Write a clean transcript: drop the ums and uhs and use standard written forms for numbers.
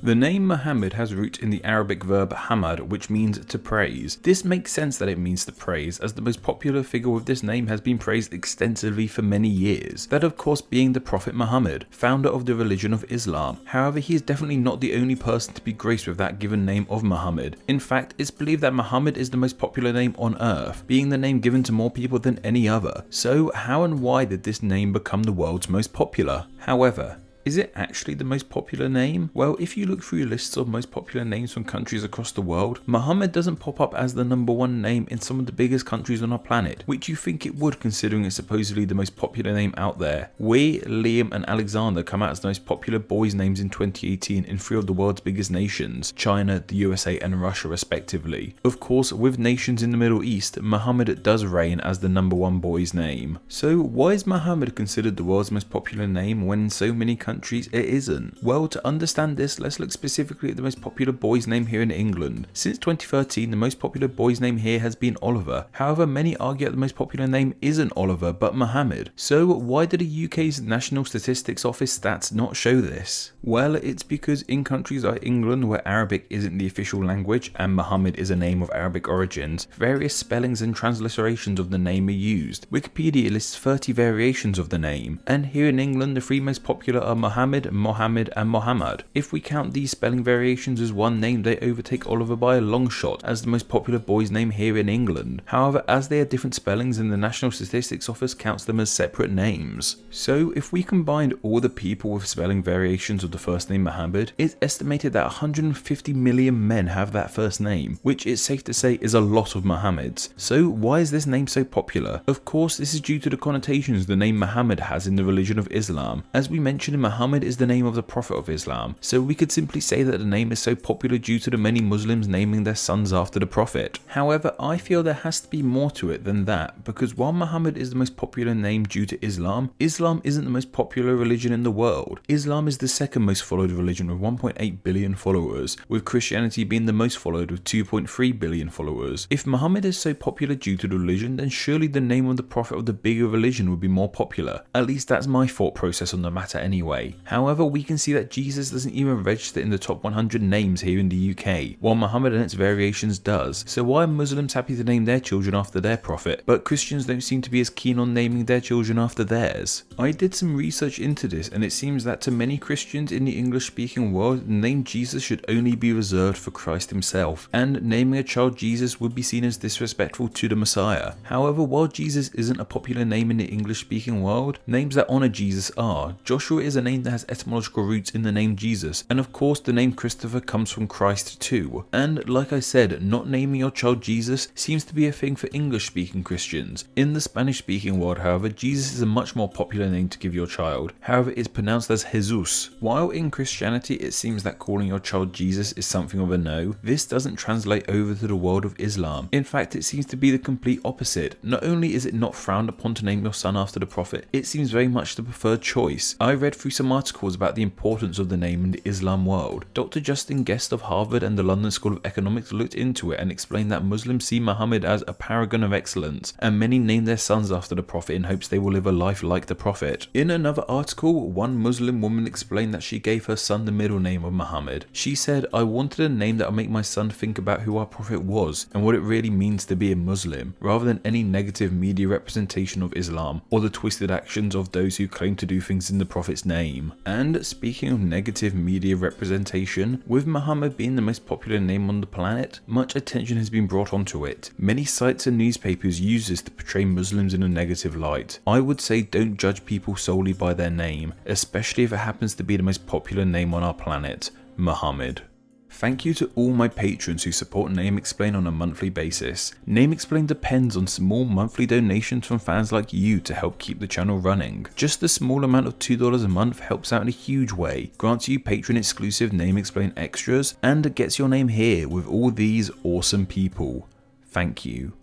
The name Mohammed has roots in the Arabic verb hamad, which means to praise. This makes sense that it means to praise, as the most popular figure with this name has been praised extensively for many years, that of course being the Prophet Muhammad, founder of the religion of Islam. However, he is definitely not the only person to be graced with that given name of Muhammad. In fact, it's believed that Muhammad is the most popular name on earth, being the name given to more people than any other. So how and why did this name become the world's most popular? However, is it actually the most popular name? Well, if you look through lists of most popular names from countries across the world, Muhammad doesn't pop up as the #1 name in some of the biggest countries on our planet, which you think it would considering it's supposedly the most popular name out there. Liam and Alexander come out as the most popular boys' names in 2018 in 3 of the world's biggest nations, China, the USA and Russia respectively. Of course, with nations in the Middle East, Muhammad does reign as the #1 boy's name. So why is Muhammad considered the world's most popular name when in so many countries it isn't? Well, to understand this, let's look specifically at the most popular boy's name here in England. Since 2013, the most popular boy's name here has been Oliver. However, many argue that the most popular name isn't Oliver, but Mohammed. So why did the UK's National Statistics Office stats not show this? Well, it's because in countries like England, where Arabic isn't the official language and Mohammed is a name of Arabic origins, various spellings and transliterations of the name are used. Wikipedia lists 30 variations of the name, and here in England, the 3 most popular are Mohammed, Mohammed and Muhammad. If we count these spelling variations as one name, they overtake Oliver by a long shot as the most popular boy's name here in England. However, as they are different spellings and the National Statistics Office counts them as separate names. So if we combined all the people with spelling variations of the first name Mohammed, it's estimated that 150 million men have that first name, which it's safe to say is a lot of Mohammeds. So why is this name so popular? Of course, this is due to the connotations the name Muhammad has in the religion of Islam. As we mentioned, Muhammad is the name of the Prophet of Islam, so we could simply say that the name is so popular due to the many Muslims naming their sons after the Prophet. However, I feel there has to be more to it than that, because while Muhammad is the most popular name due to Islam, Islam isn't the most popular religion in the world. Islam is the second most followed religion with 1.8 billion followers, with Christianity being the most followed with 2.3 billion followers. If Muhammad is so popular due to the religion, then surely the name of the Prophet of the bigger religion would be more popular. At least that's my thought process on the matter anyway. However, we can see that Jesus doesn't even register in the top 100 names here in the UK, while Muhammad and its variations does. So why are Muslims happy to name their children after their prophet, but Christians don't seem to be as keen on naming their children after theirs? I did some research into this, and it seems that to many Christians in the English speaking world, the name Jesus should only be reserved for Christ himself, and naming a child Jesus would be seen as disrespectful to the Messiah. However, while Jesus isn't a popular name in the English speaking world, names that honour Jesus are. Joshua is a name that has etymological roots in the name Jesus, and of course the name Christopher comes from Christ too. And like I said, not naming your child Jesus seems to be a thing for English speaking Christians. In the Spanish speaking world, however, Jesus is a much more popular name to give your child. However, it's pronounced as Jesus. While in Christianity it seems that calling your child Jesus is something of a no, this doesn't translate over to the world of Islam. In fact, it seems to be the complete opposite. Not only is it not frowned upon to name your son after the Prophet, it seems very much the preferred choice. I read through some articles about the importance of the name in the Islam world. Dr. Justin Guest of Harvard and the London School of Economics looked into it and explained that Muslims see Muhammad as a paragon of excellence, and many name their sons after the Prophet in hopes they will live a life like the Prophet. In another article, one Muslim woman explained that she gave her son the middle name of Muhammad. She said, "I wanted a name that would make my son think about who our Prophet was and what it really means to be a Muslim, rather than any negative media representation of Islam or the twisted actions of those who claim to do things in the Prophet's name." And speaking of negative media representation, with Muhammad being the most popular name on the planet, much attention has been brought onto it. Many sites and newspapers use this to portray Muslims in a negative light. I would say don't judge people solely by their name, especially if it happens to be the most popular name on our planet, Muhammad. Thank you to all my patrons who support Name Explain on a monthly basis. Name Explain depends on small monthly donations from fans like you to help keep the channel running. Just a small amount of $2 a month helps out in a huge way, grants you patron exclusive Name Explain extras, and gets your name here with all these awesome people. Thank you.